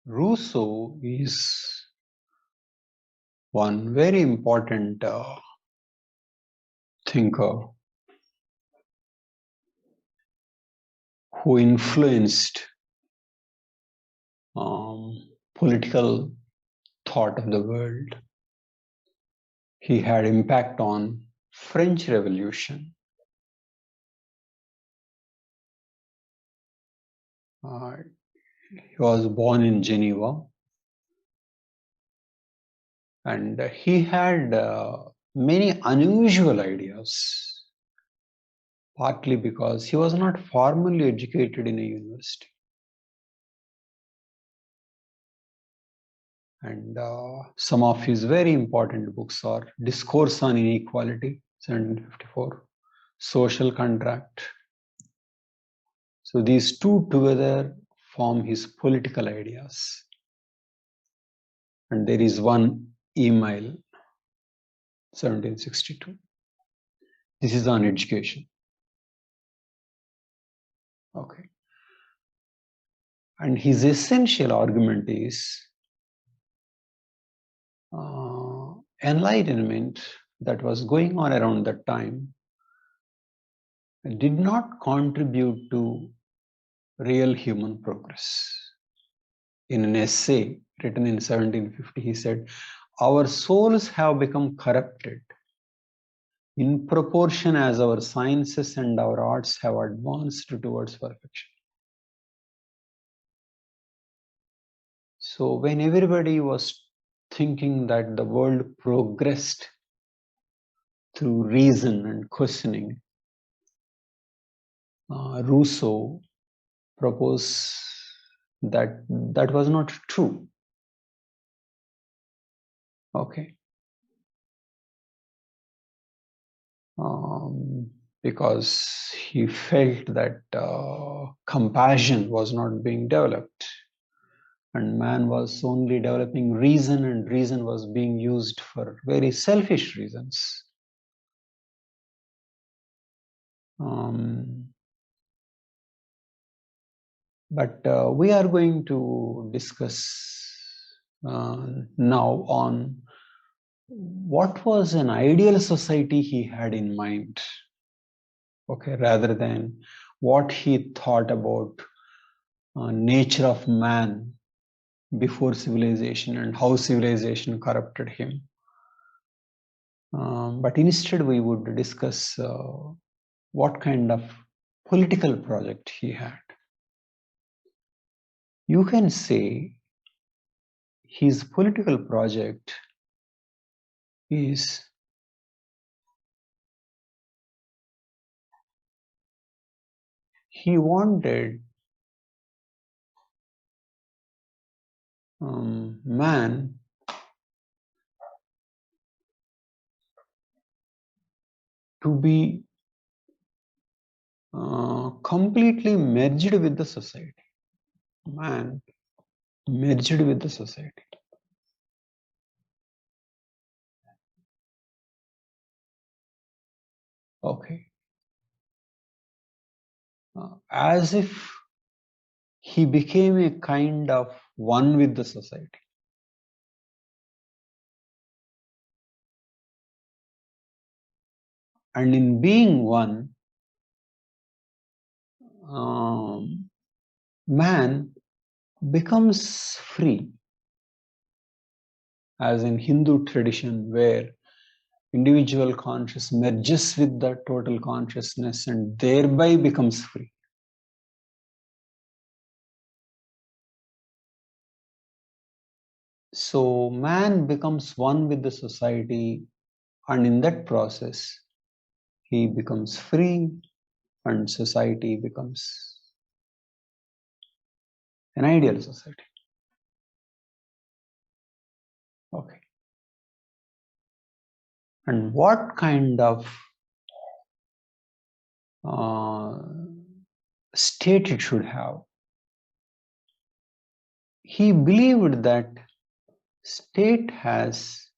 Rousseau is one very important thinker who influenced political thought of the world. He had impact on French Revolution. He was born in Geneva, and he had many unusual ideas, partly because he was not formally educated in a university. And some of his very important books are Discourse on Inequality, 1754, Social Contract. So these two together form his political ideas. And there is one email, 1762. This is on education. Okay. And his essential argument is enlightenment that was going on around that time did not contribute to real human progress. In an essay written in 1750, he said, "Our souls have become corrupted in proportion as our sciences and our arts have advanced towards perfection." So when everybody was thinking that the world progressed through reason and questioning, Rousseau proposed that that was not true. Okay. Because he felt that compassion was not being developed, and man was only developing reason, and reason was being used for very selfish reasons. But we are going to discuss now on what was an ideal society he had in mind, okay, rather than what he thought about nature of man before civilization and how civilization corrupted him. But instead we would discuss what kind of political project he had. You can say his political project is he wanted man to be completely merged with the society. Man merged with the society. Okay. As if he became a kind of one with the society. And in being one, man becomes free, as in Hindu tradition, where individual conscious merges with the total consciousness and thereby becomes free. So man becomes one with the society, and in that process, he becomes free, and society becomes an ideal society. Okay. And what kind of state it should have? He believed that state has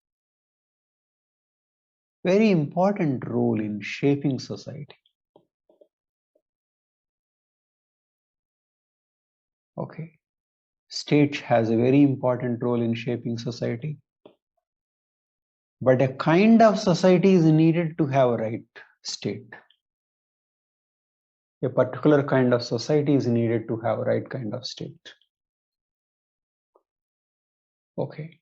very important role in shaping society. Okay. State has a very important role in shaping society. But a kind of society is needed to have a right state. A particular kind of society is needed to have a right kind of state. Okay.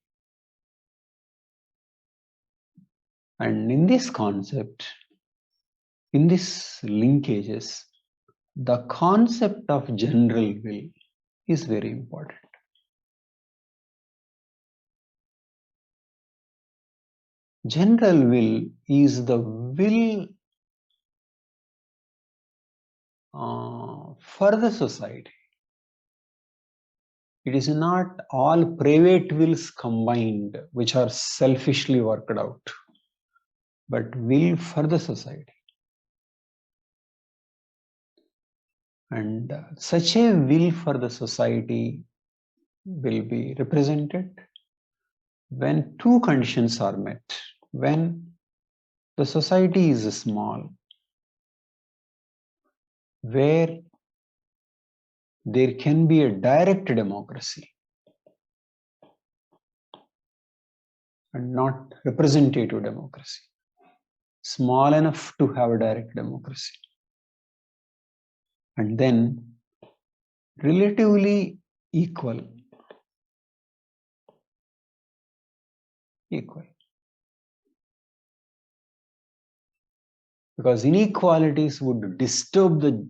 And in this concept, in these linkages, the concept of general will is very important. General will is the will for the society. It is not all private wills combined which are selfishly worked out, but will for the society. And such a will for the society will be represented when two conditions are met. When the society is small, where there can be a direct democracy and not representative democracy, small enough to have a direct democracy, and then relatively equal. Because inequalities would disturb the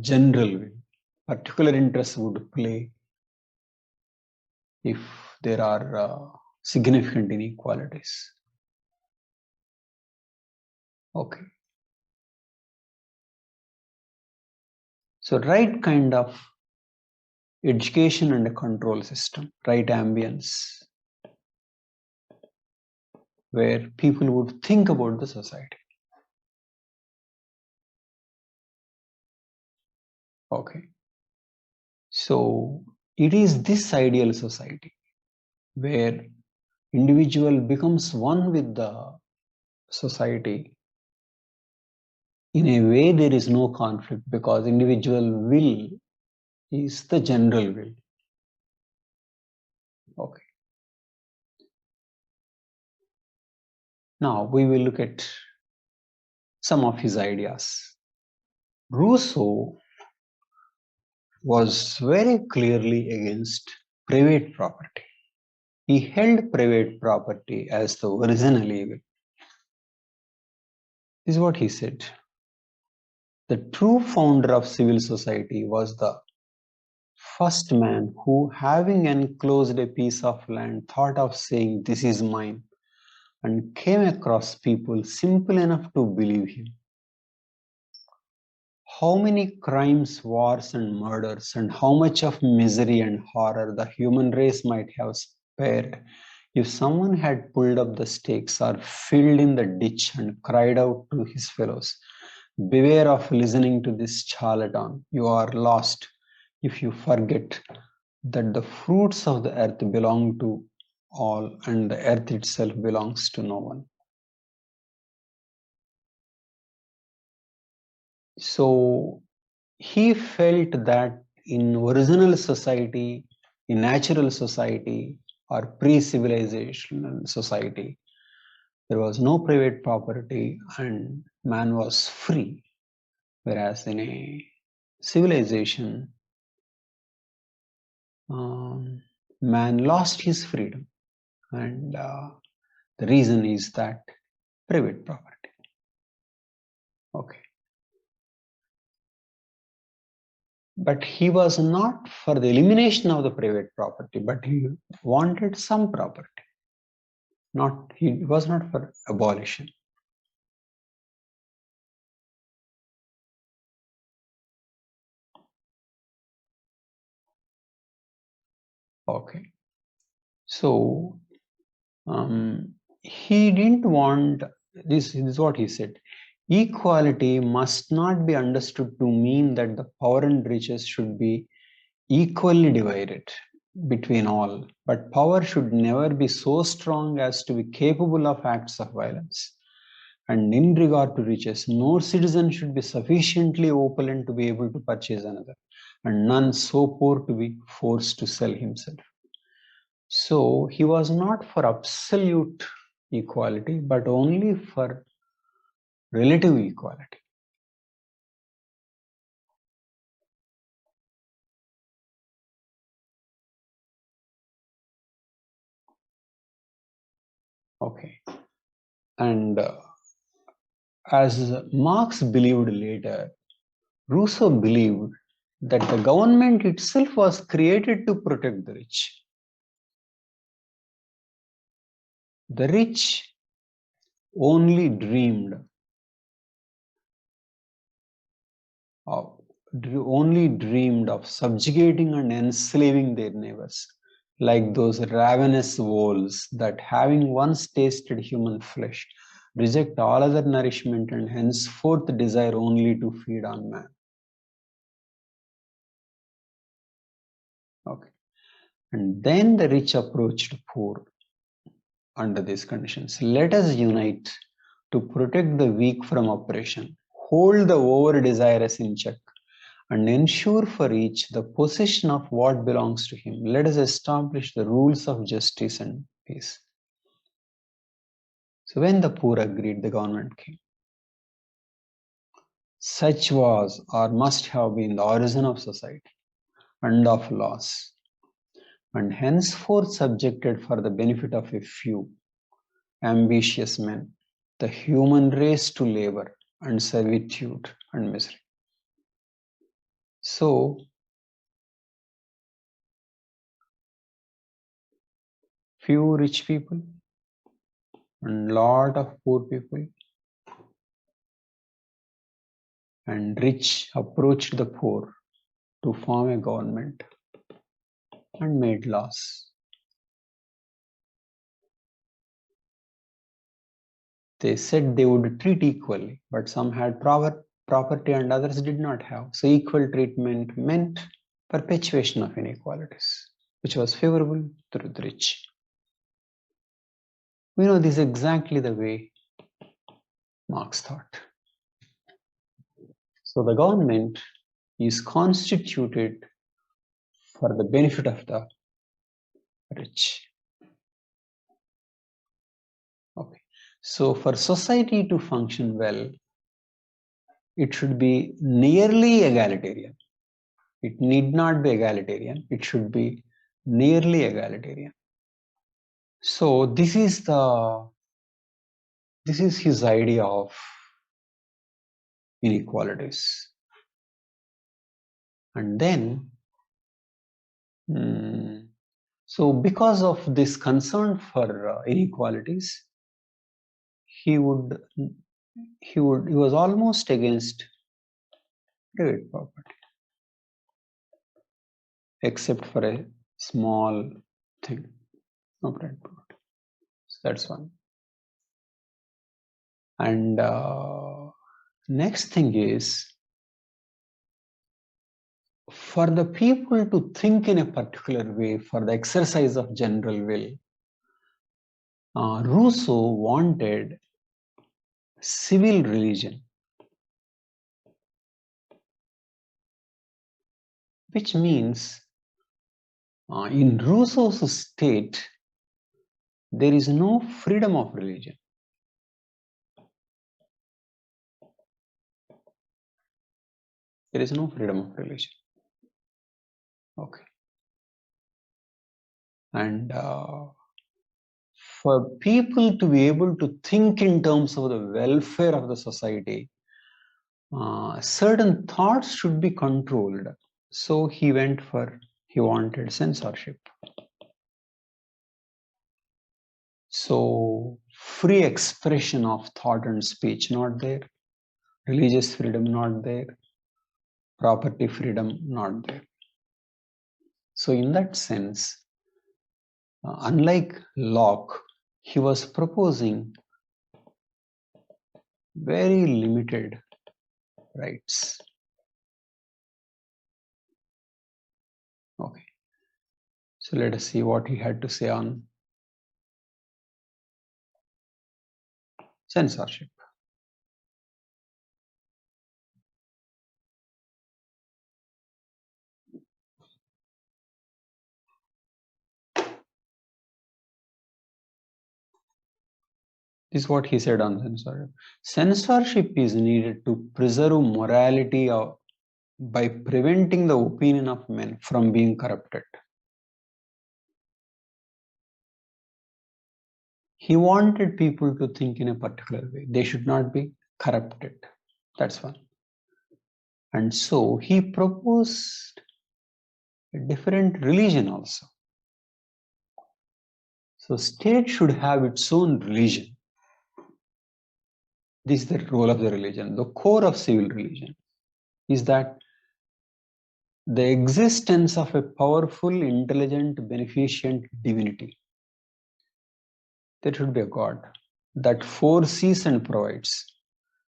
general will. Particular interests would play if there are significant inequalities. Okay. So right kind of education and a control system, right ambience, where people would think about the society. Okay. So it is this ideal society where individual becomes one with the society. In a way, there is no conflict because individual will is the general will. Okay. Now we will look at some of his ideas. Rousseau was very clearly against private property. He held private property as the original evil. This is what he said. The true founder of civil society was the first man who, having enclosed a piece of land, thought of saying, "This is mine," and came across people simple enough to believe him. How many crimes, wars, and murders, and how much of misery and horror the human race might have spared if someone had pulled up the stakes or filled in the ditch and cried out to his fellows, "Beware of listening to this charlatan. You are lost if you forget that the fruits of the earth belong to all and the earth itself belongs to no one." So he felt that in original society, in natural society, or pre-civilizational society, there was no private property and man was free. Whereas in a civilization, man lost his freedom. And the reason is that private property. Okay. But he was not for the elimination of the private property, but he wanted some property. He was not for abolition. Okay. So he didn't want this is what he said. Equality must not be understood to mean that the power and riches should be equally divided between all, but power should never be so strong as to be capable of acts of violence. And in regard to riches, no citizen should be sufficiently opulent to be able to purchase another. and none so poor to be forced to sell himself. So he was not for absolute equality, but only for relative equality. Okay. And as Marx believed later, Rousseau believed that the government itself was created to protect the rich. The rich only dreamed of subjugating and enslaving their neighbors, like those ravenous wolves that, having once tasted human flesh, reject all other nourishment and henceforth desire only to feed on man. Okay. And then the rich approached poor under these conditions. Let us unite to protect the weak from oppression, hold the over-desirous in check, and ensure for each the possession of what belongs to him. Let us establish the rules of justice and peace. So when the poor agreed, the government came. Such was or must have been the origin of society and of laws, and henceforth subjected for the benefit of a few ambitious men, the human race to labor and servitude and misery. So, few rich people and lot of poor people, and rich approached the poor to form a government and made laws. They said they would treat equally, but some had property and others did not have. So equal treatment meant perpetuation of inequalities, which was favorable to the rich. We know this is exactly the way Marx thought. So the government is constituted for the benefit of the rich. Okay. So for society to function well, it should be nearly egalitarian. It need not be egalitarian. It should be nearly egalitarian. So this is his idea of inequalities. And then, so because of this concern for inequalities, he was almost against private property, except for a small thing, no private property. So that's one. And next thing is, for the people to think in a particular way for the exercise of general will, Rousseau wanted civil religion, which means in Rousseau's state, there is no freedom of religion. There is no freedom of religion. Okay. And for people to be able to think in terms of the welfare of the society, certain thoughts should be controlled. So he wanted censorship. So free expression of thought and speech not there, religious freedom not there, property freedom not there. So in that sense, unlike Locke, he was proposing very limited rights. Okay. So let us see what he had to say on censorship. This is what he said on censorship. Censorship is needed to preserve morality by preventing the opinion of men from being corrupted. He wanted people to think in a particular way. They should not be corrupted. That's one. And so he proposed a different religion also. So state should have its own religion. This is the role of the religion. The core of civil religion is that the existence of a powerful, intelligent, beneficent divinity. There should be a God that foresees and provides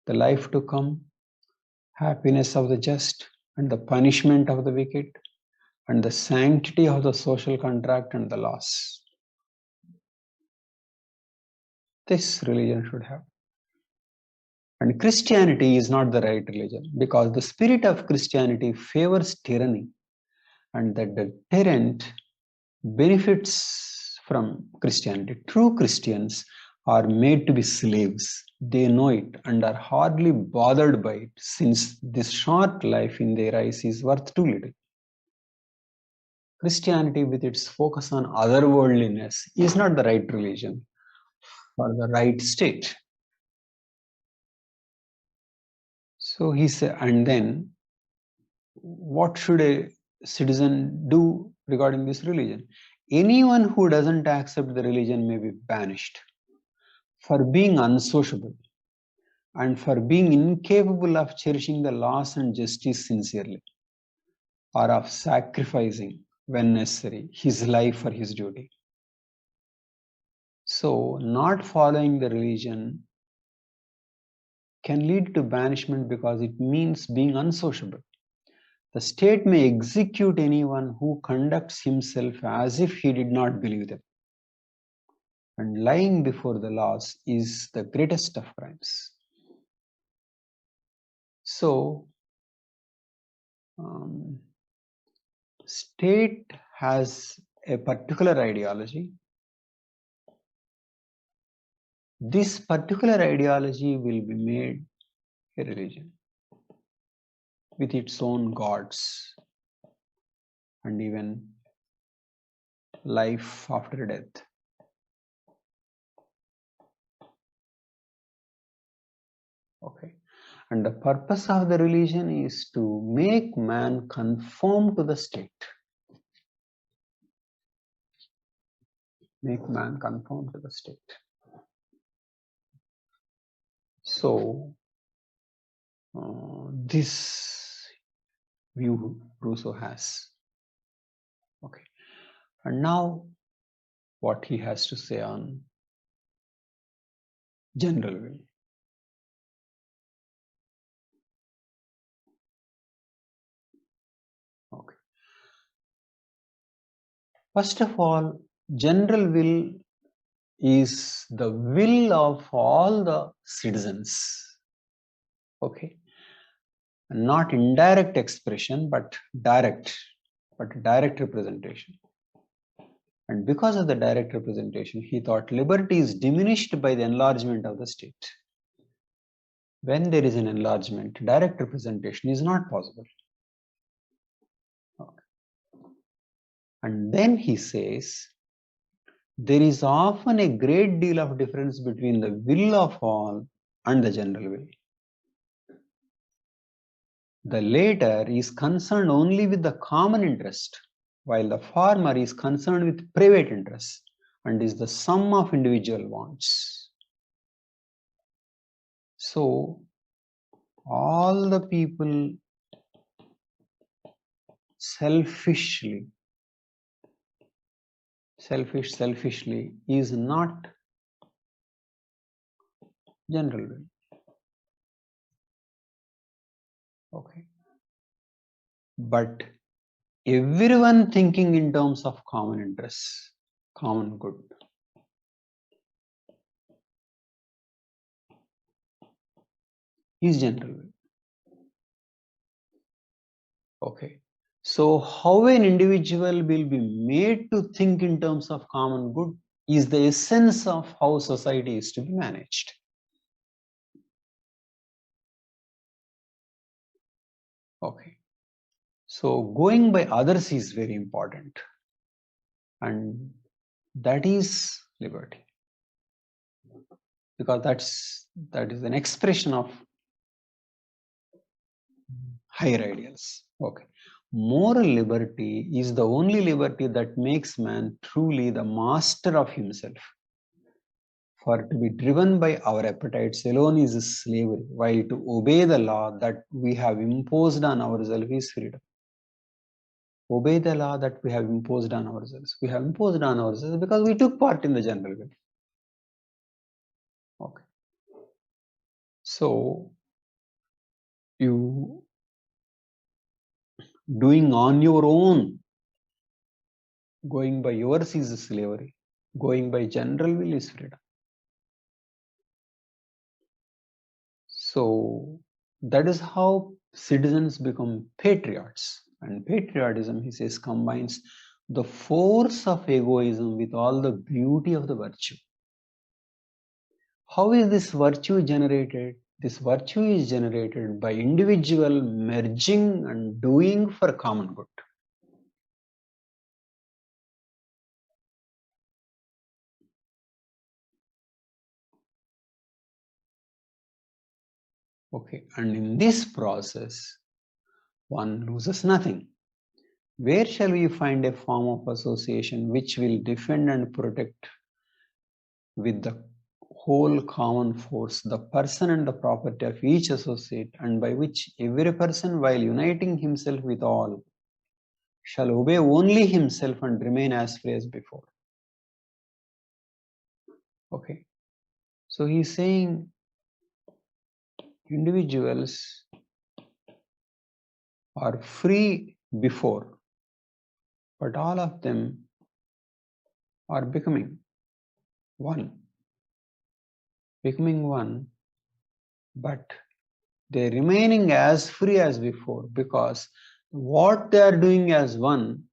the life to come, happiness of the just, and the punishment of the wicked, and the sanctity of the social contract and the laws. This religion should have. And Christianity is not the right religion because the spirit of Christianity favors tyranny, and that the tyrant benefits from Christianity. True Christians are made to be slaves. They know it and are hardly bothered by it, since this short life in their eyes is worth too little. Christianity, with its focus on otherworldliness, is not the right religion or the right state. So he said, and then what should a citizen do regarding this religion? Anyone who doesn't accept the religion may be banished for being unsociable and for being incapable of cherishing the laws and justice sincerely, or of sacrificing, when necessary, his life for his duty. So, not following the religion can lead to banishment because it means being unsociable. The state may execute anyone who conducts himself as if he did not believe them. And lying before the laws is the greatest of crimes. So, state has a particular ideology. This particular ideology will be made a religion with its own gods and even life after death. Okay. And the purpose of the religion is to make man conform to the state. Make man conform to the state. So, this view Rousseau has. Okay. And now, what he has to say on general will. Okay. First of all, general will is the will of all the citizens. Okay. Not indirect expression, but direct representation. And because of the direct representation, he thought liberty is diminished by the enlargement of the state. When there is an enlargement, direct representation is not possible. Okay. And then he says, there is often a great deal of difference between the will of all and the general will. The latter is concerned only with the common interest, while the former is concerned with private interests and is the sum of individual wants. So, all the people selfishly is not general will. Okay. But everyone thinking in terms of common interests, common good. Is general will. Okay. So how an individual will be made to think in terms of common good is the essence of how society is to be managed. Okay. So going by others is very important, and that is liberty, because that is an expression of higher ideals. Okay. Moral liberty is the only liberty that makes man truly the master of himself. For to be driven by our appetites alone is slavery, while to obey the law that we have imposed on ourselves is freedom. Obey the law that we have imposed on ourselves. We have imposed on ourselves because we took part in the general will. Okay. So, you doing on your own, going by yours is slavery. Going by general will is freedom. So, that is how citizens become patriots. And patriotism, he says, combines the force of egoism with all the beauty of the virtue. How is this virtue generated? This virtue is generated by individual merging and doing for common good. Okay, and in this process, one loses nothing. Where shall we find a form of association which will defend and protect with the whole common force the person and the property of each associate, and by which every person, while uniting himself with all, shall obey only himself and remain as free as before? Okay, so he's saying individuals are free before, but all of them are becoming one, but they're remaining as free as before, because what they are doing as one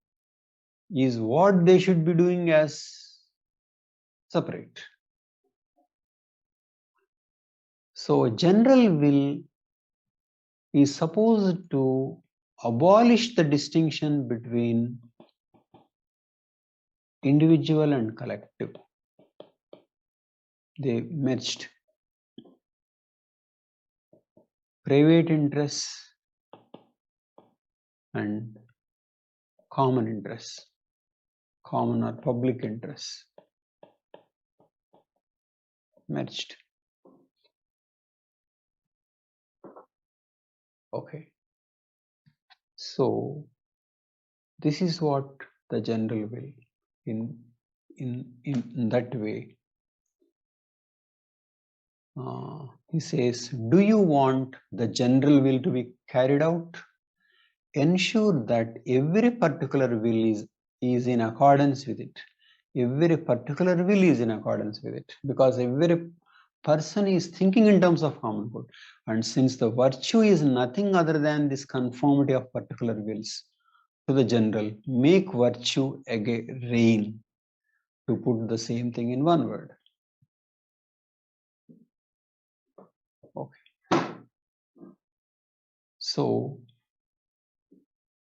is what they should be doing as separate. So general will is supposed to abolish the distinction between individual and collective. They merged. Private interests and common interests, common or public interests, merged. Okay. So this is what the general will in that way. He says, do you want the general will to be carried out? Ensure that every particular will is in accordance with it. Every particular will is in accordance with it, because every person is thinking in terms of common good. And since the virtue is nothing other than this conformity of particular wills to the general, make virtue reign, to put the same thing in one word. Okay. So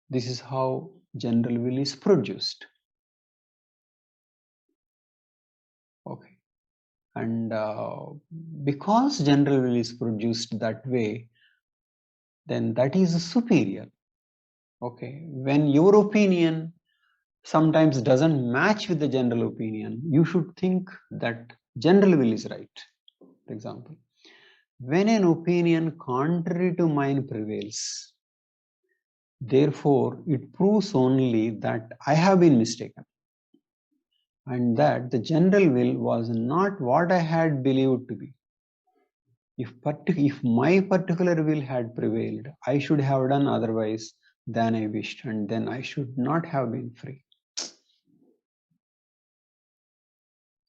this is how general will is produced. Okay. And because general will is produced that way, then that is superior. Okay. When your opinion sometimes doesn't match with the general opinion, you should think that general will is right. For example, when an opinion contrary to mine prevails, therefore it proves only that I have been mistaken, and that the general will was not what I had believed to be. If my particular will had prevailed, I should have done otherwise than I wished, and then I should not have been free.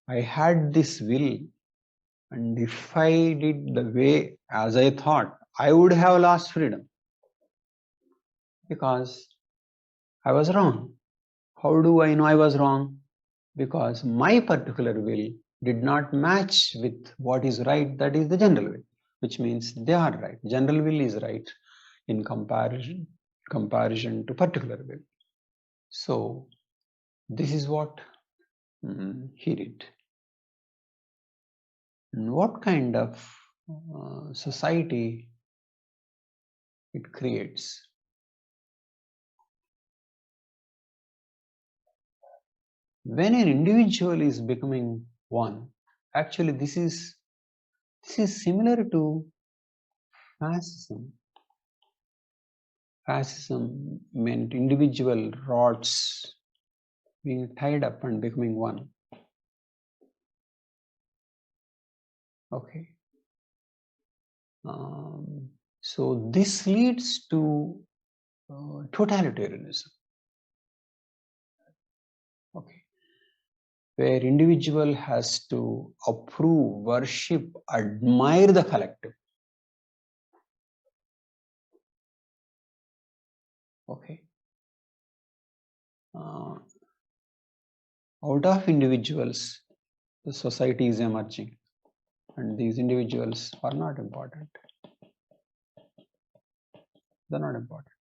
I had this will, and if I did the way as I thought, I would have lost freedom, because I was wrong. How do I know I was wrong? because my particular will did not match with what is right, that is the general will, which means they are right. General will is right in comparison to particular will. So this is what he did. And what kind of society it creates? When an individual is becoming one, actually this is similar to fascism. Fascism meant individual rods being tied up and becoming one. Okay. So this leads to totalitarianism. Okay. Where individual has to approve, worship, admire the collective. Okay. Out of individuals, the society is emerging, and these individuals are not important. They're not important.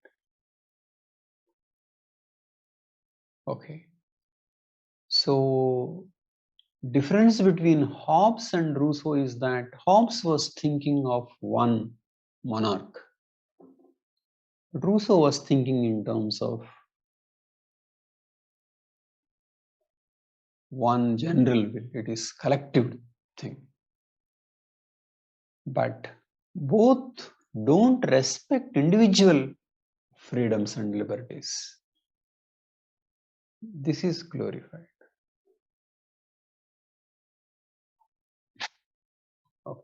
Okay. So difference between Hobbes and Rousseau is that Hobbes was thinking of one monarch. But Rousseau was thinking in terms of one general will. It is collective thing. But both don't respect individual freedoms and liberties. This is glorified. Okay.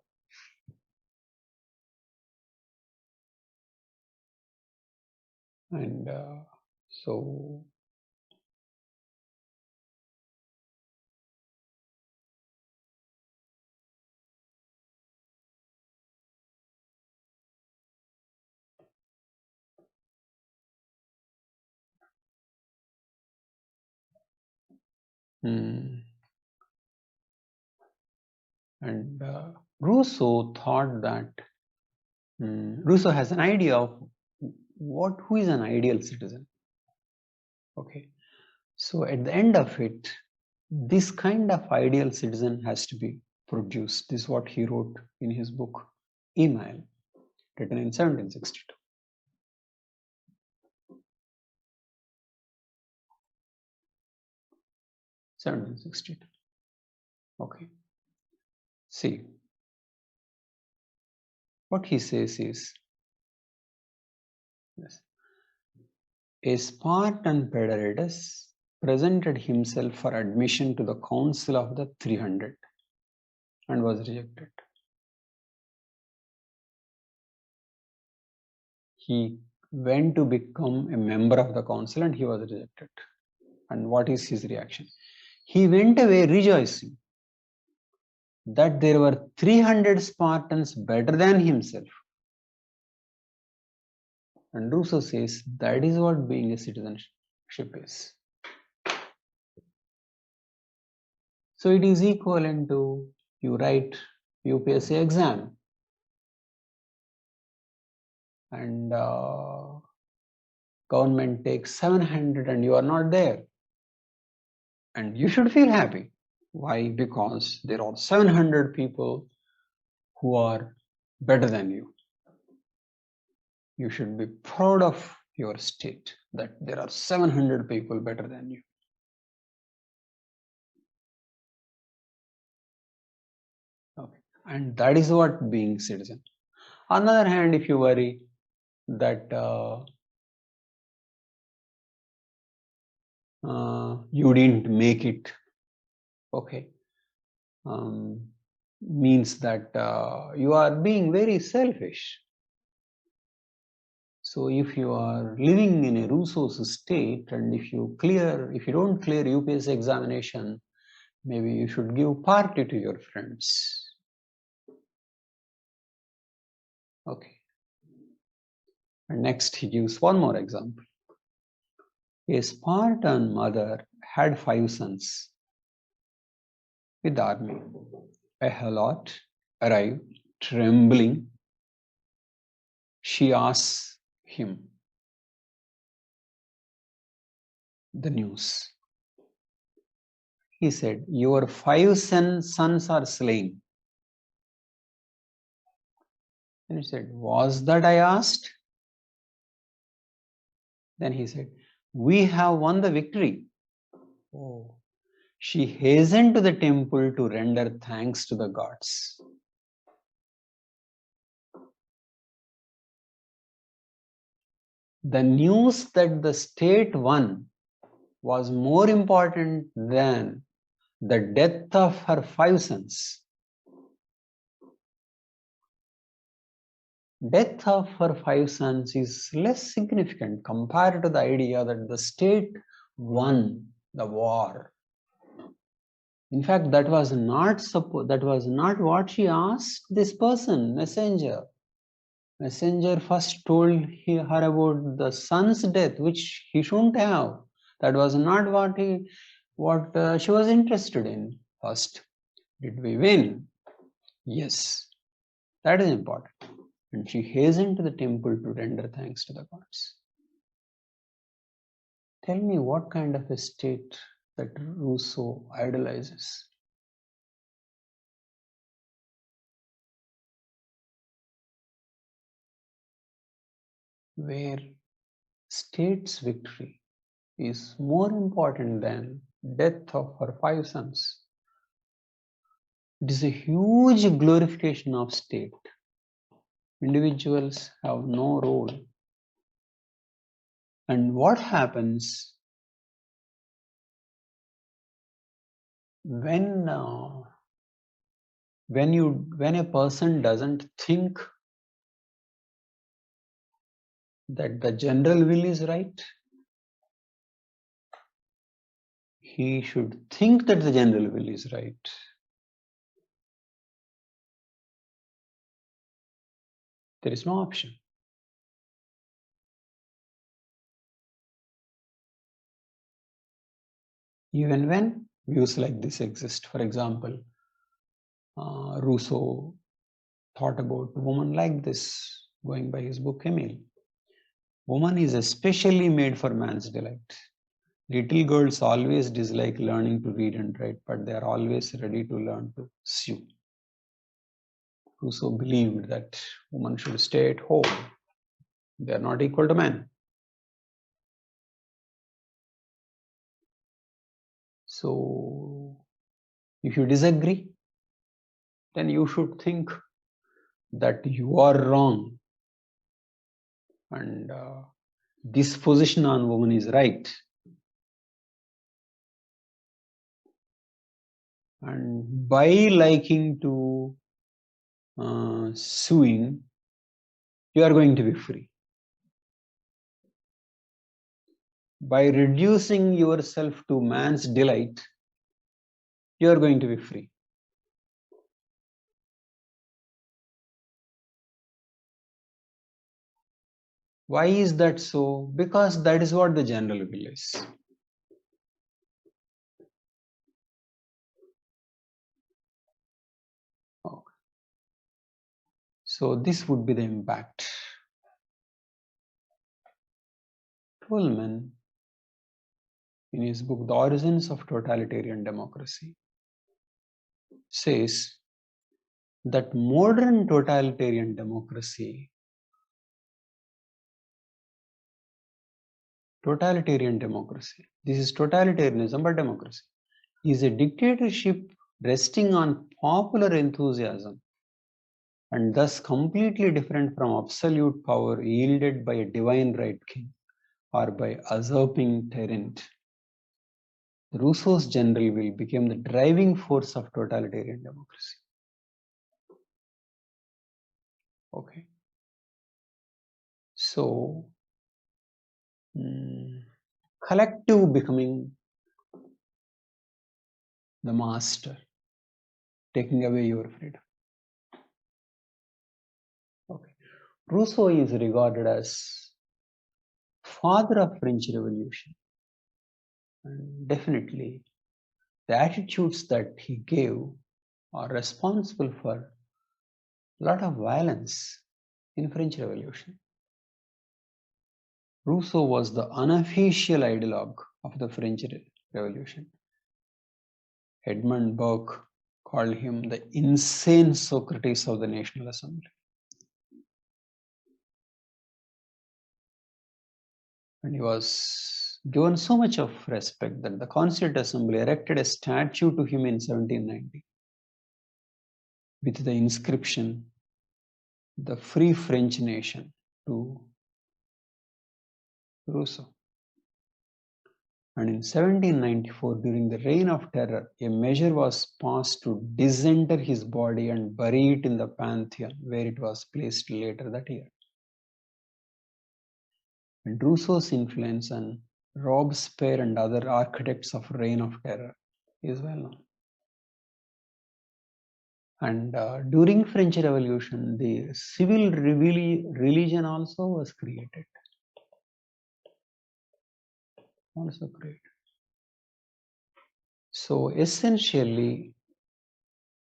And so and Rousseau thought that Rousseau has an idea of who is an ideal citizen. Okay, so at the end of it, this kind of ideal citizen has to be produced. This is what he wrote in his book Email, written in 1762. Okay. See, what he says is, yes, a Spartan Pederatus presented himself for admission to the council of the 300 and was rejected. He went to become a member of the council and he was rejected. And what is his reaction? He went away rejoicing that there were 300 Spartans better than himself. And Rousseau says that is what being a citizenship is. So it is equivalent to you write UPSC exam and government takes 700 and you are not there. And you should feel happy. Why? Because there are 700 people who are better than you. You should be proud of your state that there are 700 people better than you. Okay. And that is what being citizen. On the other hand, if you worry that you didn't make it, okay, means that you are being very selfish. So if you are living in a Rousseau's state and if you don't clear UPSC examination, maybe you should give party to your friends. Okay. And next he gives one more example. A Spartan mother had 5 sons. with the army. A harlot arrived, trembling. She asks him the news. He said, "Your 5 sons are slain." And he said, "Was that I asked?" Then he said, "We have won the victory." Oh. She hastened to the temple to render thanks to the gods. The news that the state won was more important than the death of her 5 sons. Death of her 5 sons is less significant compared to the idea that the state won the war. In fact, that was not what she asked this person, messenger. Messenger first told her about the son's death, which he shouldn't have. That was not what she was interested in. First, did we win? Yes, that is important. And she hastened to the temple to render thanks to the gods. Tell me what kind of a state that Rousseau idolizes. Where state's victory is more important than death of her 5 sons. It is a huge glorification of state. Individuals have no role. And what happens when a person doesn't think that the general will is right? He should think that the general will is right. There is no option. Even when views like this exist. For example, Rousseau thought about woman like this, going by his book Emile. Woman is especially made for man's delight. Little girls always dislike learning to read and write, but they are always ready to learn to sew. Rousseau believed that women should stay at home. They are not equal to men. So, if you disagree, then you should think that you are wrong and this position on woman is right. And by liking to sewing, you are going to be free. By reducing yourself to man's delight, you are going to be free. Why is that so? Because that is what the general will is. Okay. So this would be the impact. Pullman, in his book The Origins of Totalitarian Democracy, says that modern totalitarian democracy this is totalitarianism but democracy, is a dictatorship resting on popular enthusiasm and thus completely different from absolute power yielded by a divine right king or by usurping tyrant. Rousseau's general will became the driving force of totalitarian democracy. Okay. So, collective becoming the master, taking away your freedom. Okay. Rousseau is regarded as father of French Revolution. And definitely, The attitudes that he gave are responsible for a lot of violence in French Revolution. Rousseau was the unofficial ideologue of the French Revolution. Edmund Burke called him the insane Socrates of the National Assembly. And he was given so much of respect that the Constituent Assembly erected a statue to him in 1790 with the inscription, "The Free French Nation," to Rousseau. And in 1794, during the Reign of Terror, a measure was passed to disinter his body and bury it in the Pantheon, where it was placed later that year. And Rousseau's influence on Robespierre and other architects of Reign of Terror is well known. And during French Revolution, the civil religion also was created. So essentially,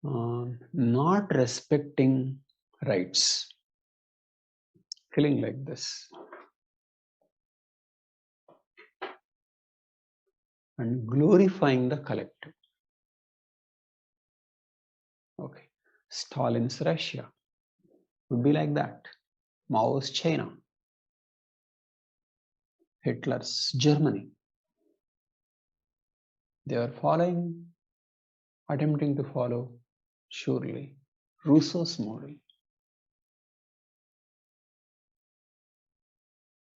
not respecting rights, feeling like this, and glorifying the collective. Okay, Stalin's Russia would be like that. Mao's China, Hitler's Germany. They are attempting to follow, surely, Rousseau's model.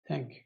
Thank you.